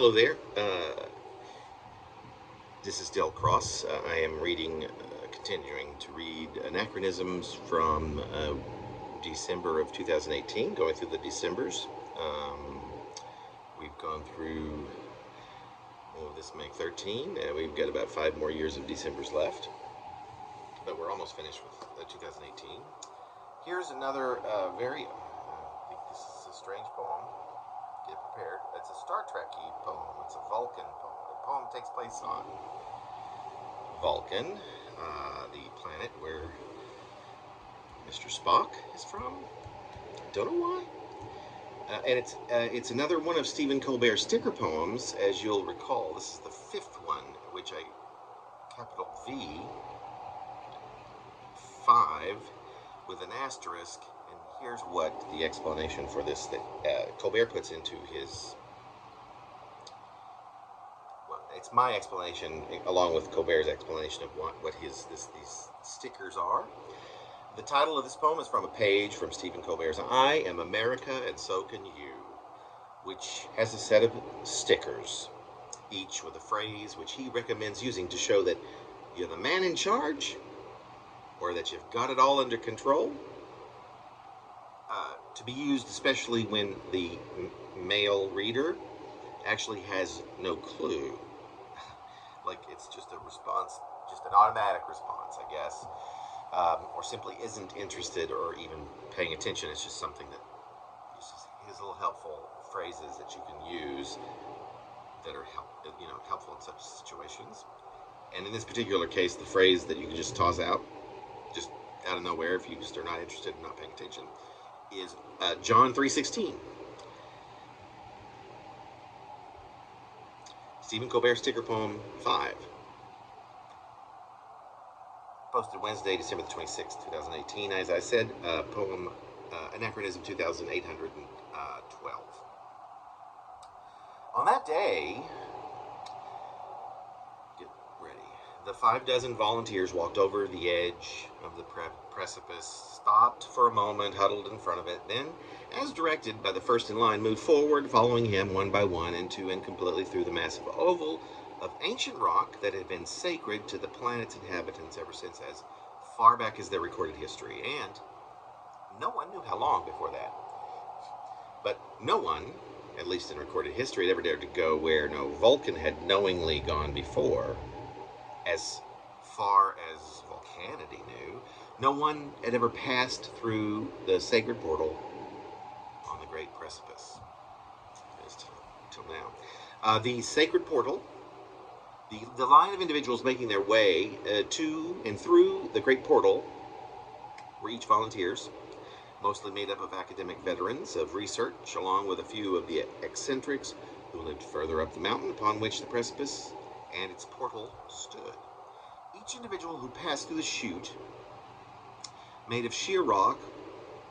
Hello there. This is Del Cross. I am continuing to read Anachronisms from December of 2018, going through the Decembers. We've gone through, this May 13, and we've got about 5 more years of Decembers left. But we're almost finished with 2018. Here's another I think this is a strange poem. Get prepared. It's a Star Trek-y poem. It's a Vulcan poem. The poem takes place on Vulcan, the planet where Mr. Spock is from. Don't know why. And it's another one of Stephen Colbert's sticker poems. As you'll recall, this is the 5th one, which I capital V 5 with an asterisk. And here's what the explanation for this that Colbert puts into his. Well, it's my explanation along with Colbert's explanation of what these stickers are. The title of this poem is from a page from Stephen Colbert's I Am America and So Can You, which has a set of stickers, each with a phrase which he recommends using to show that you're the man in charge or that you've got it all under control. To be used especially when the male reader actually has no clue. Like it's just a response, just an automatic response, I guess. Or simply isn't interested or even paying attention. It's just something that his little helpful phrases that you can use that are helpful in such situations. And in this particular case, the phrase that you can just toss out, just out of nowhere, if you just are not interested and not paying attention, is John 3:16. Stephen Colbert sticker poem 5. Posted Wednesday, December the 26th, 2018. As I said, poem Anachronism 2812. On that day, get ready, the 6 volunteers walked over the edge of the precipice, stopped for a moment, huddled in front of it, then, as directed by the first in line, moved forward, following him one by one into and completely through the massive oval of ancient rock that had been sacred to the planet's inhabitants ever since as far back as their recorded history. And no one knew how long before that. But no one, at least in recorded history, had ever dared to go where no Vulcan had knowingly gone before. As far as Vulcanity knew, no one had ever passed through the sacred portal on the great precipice. Till now. The sacred portal, the line of individuals making their way to and through the great portal were each volunteers, mostly made up of academic veterans of research, along with a few of the eccentrics who lived further up the mountain upon which the precipice and its portal stood. Each individual who passed through the chute, made of sheer rock,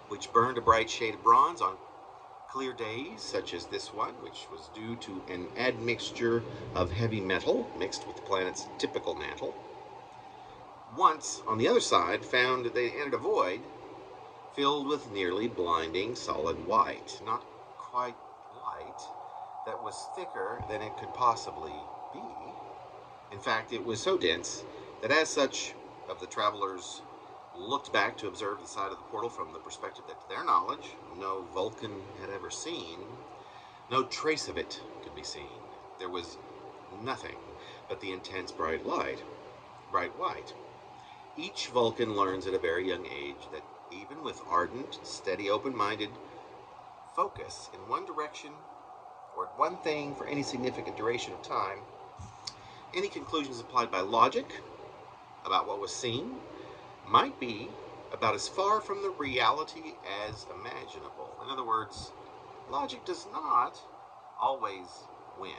which burned a bright shade of bronze on clear days, such as this one, which was due to an admixture of heavy metal mixed with the planet's typical mantle, once, on the other side, found that they entered a void filled with nearly blinding solid white. Not quite light, that was thicker than it could possibly be. In fact, it was so dense that as such of the travelers looked back to observe the side of the portal from the perspective that, to their knowledge, no Vulcan had ever seen, no trace of it could be seen. There was nothing but the intense bright light, bright white. Each Vulcan learns at a very young age that even with ardent, steady, open-minded focus in one direction or at one thing for any significant duration of time, any conclusions applied by logic about what was seen might be about as far from the reality as imaginable. In other words, logic does not always win,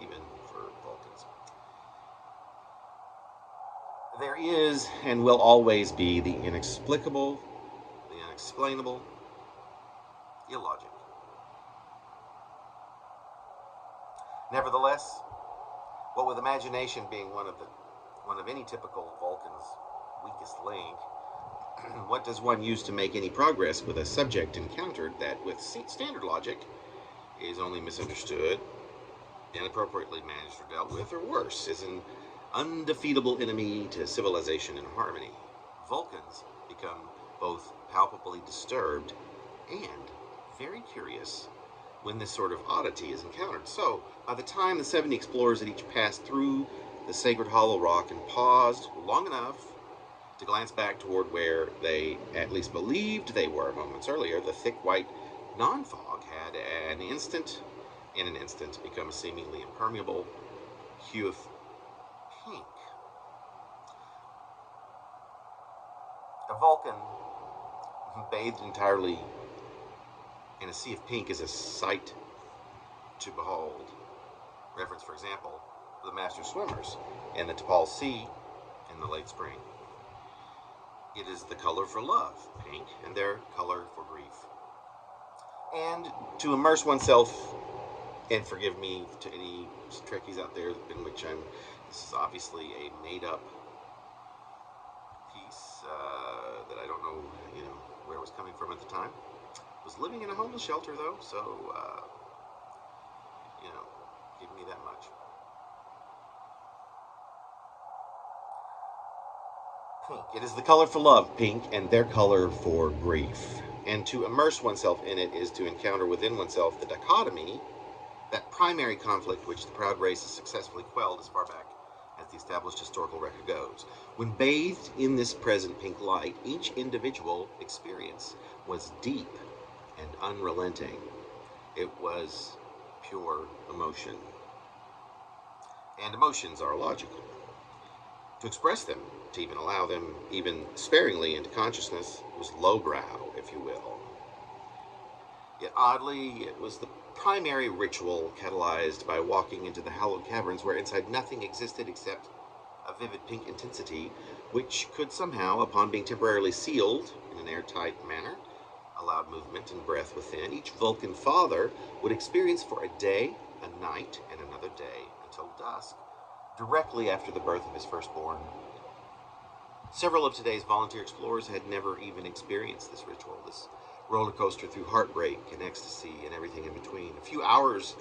even for Vulcans. There is and will always be the inexplicable, the unexplainable, illogic. Nevertheless, what with imagination being one of any typical Vulcan's weakest link, what does one use to make any progress with a subject encountered that, with standard logic, is only misunderstood inappropriately managed or dealt with, or worse, is an undefeatable enemy to civilization and harmony. Vulcans become both palpably disturbed and very curious when this sort of oddity is encountered. So, by the time the 70 explorers had each passed through the sacred hollow rock and paused long enough to glance back toward where they at least believed they were moments earlier, the thick white non-fog had in an instant become a seemingly impermeable hue of pink. A Vulcan bathed entirely in a sea of pink is a sight to behold. Reference, for example, the master swimmers in the T'Pol Sea in the late spring. It is the color for love, pink, and their color for grief. And to immerse oneself, and forgive me to any Trekkies out there in which this is obviously a made-up piece that I don't know, where it was coming from at the time. I was living in a homeless shelter, though, so, give me that much. Pink. It is the color for love, pink, and their color for grief. And to immerse oneself in it is to encounter within oneself the dichotomy, that primary conflict which the proud race has successfully quelled as far back as the established historical record goes. When bathed in this present pink light, each individual experience was deep and unrelenting. It was pure emotion. And emotions are logical. To express them, to even allow them even sparingly into consciousness, was lowbrow, if you will. Yet oddly, it was the primary ritual catalyzed by walking into the hallowed caverns where inside nothing existed except a vivid pink intensity, which could somehow, upon being temporarily sealed in an airtight manner, allowed movement and breath within. Each Vulcan father would experience for a day, a night, and another day until dusk, directly after the birth of his firstborn. Several of today's volunteer explorers had never even experienced this ritual, this roller coaster through heartbreak and ecstasy and everything in between. A few hours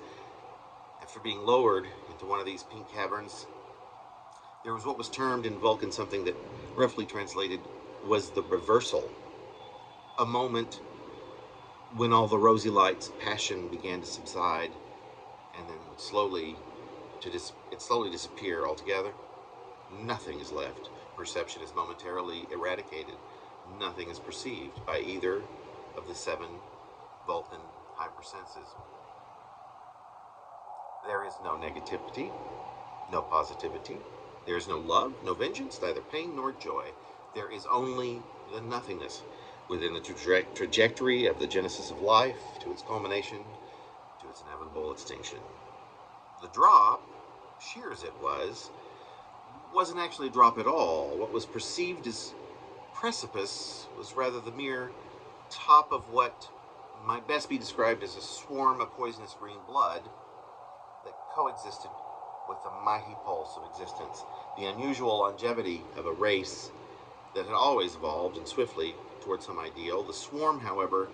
after being lowered into one of these pink caverns, there was what was termed in Vulcan something that roughly translated was the reversal. A moment when all the rosy lights, passion began to subside, and then slowly disappear altogether. Nothing is left. Perception is momentarily eradicated. Nothing is perceived by either of the 7 Vulcan hypersenses. There is no negativity, no positivity. There is no love, no vengeance, neither pain nor joy. There is only the nothingness within the trajectory of the genesis of life to its culmination, to its inevitable extinction. The drop, sheer as it wasn't actually a drop at all. What was perceived as precipice was rather the mere top of what might best be described as a swarm of poisonous green blood that coexisted with the mighty pulse of existence, the unusual longevity of a race that had always evolved and swiftly toward some ideal. The swarm, however,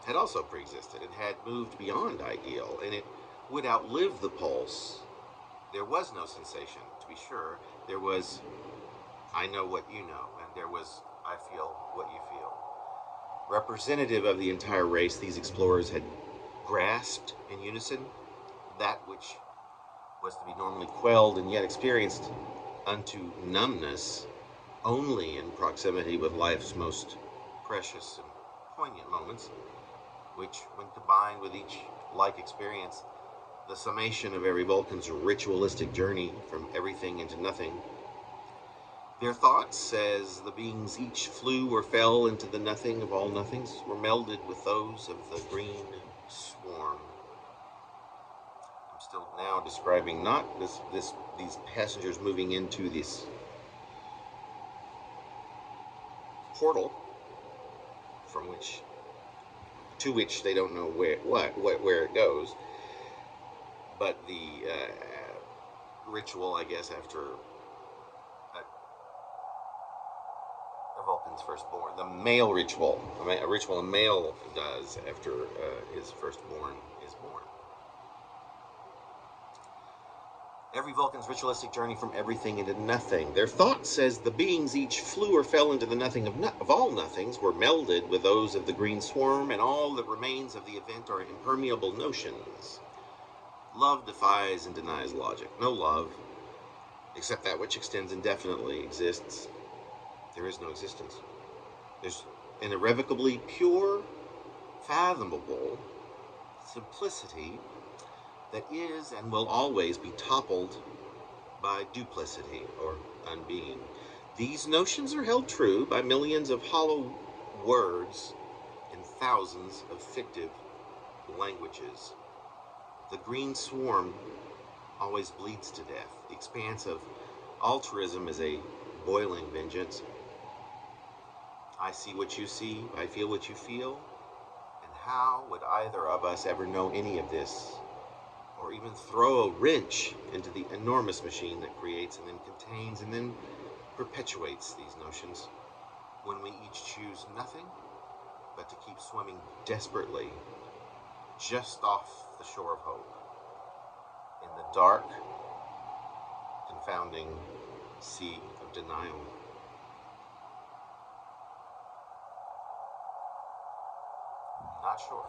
had also preexisted and had moved beyond ideal, and it would outlive the pulse. There was no sensation, to be sure. There was, I know what you know, and there was, I feel what you feel. Representative of the entire race, these explorers had grasped in unison that which was to be normally quelled and yet experienced unto numbness only in proximity with life's most precious and poignant moments, which, when combined with each like experience, the summation of every Vulcan's ritualistic journey from everything into nothing. Their thoughts, as the beings each flew or fell into the nothing of all nothings, were melded with those of the green swarm. I'm still now describing not these passengers moving into this portal to which they don't know where it goes, but the ritual, I guess, after the Vulcan's firstborn, the male ritual, a ritual a male does after his firstborn is born. Every Vulcan's ritualistic journey from everything into nothing. Their thought says the beings each flew or fell into the nothing of all nothings were melded with those of the green swarm, and all that remains of the event are impermeable notions. Love defies and denies logic. No love, except that which extends indefinitely, exists. There is no existence. There's an irrevocably pure, fathomable simplicity that is and will always be toppled by duplicity or unbeing. These notions are held true by millions of hollow words in thousands of fictive languages. The green swarm always bleeds to death. The expanse of altruism is a boiling vengeance. I see what you see, I feel what you feel, and how would either of us ever know any of this, or even throw a wrench into the enormous machine that creates and then contains and then perpetuates these notions, when we each choose nothing but to keep swimming desperately just off the shore of hope, in the dark, confounding sea of denial. Not sure.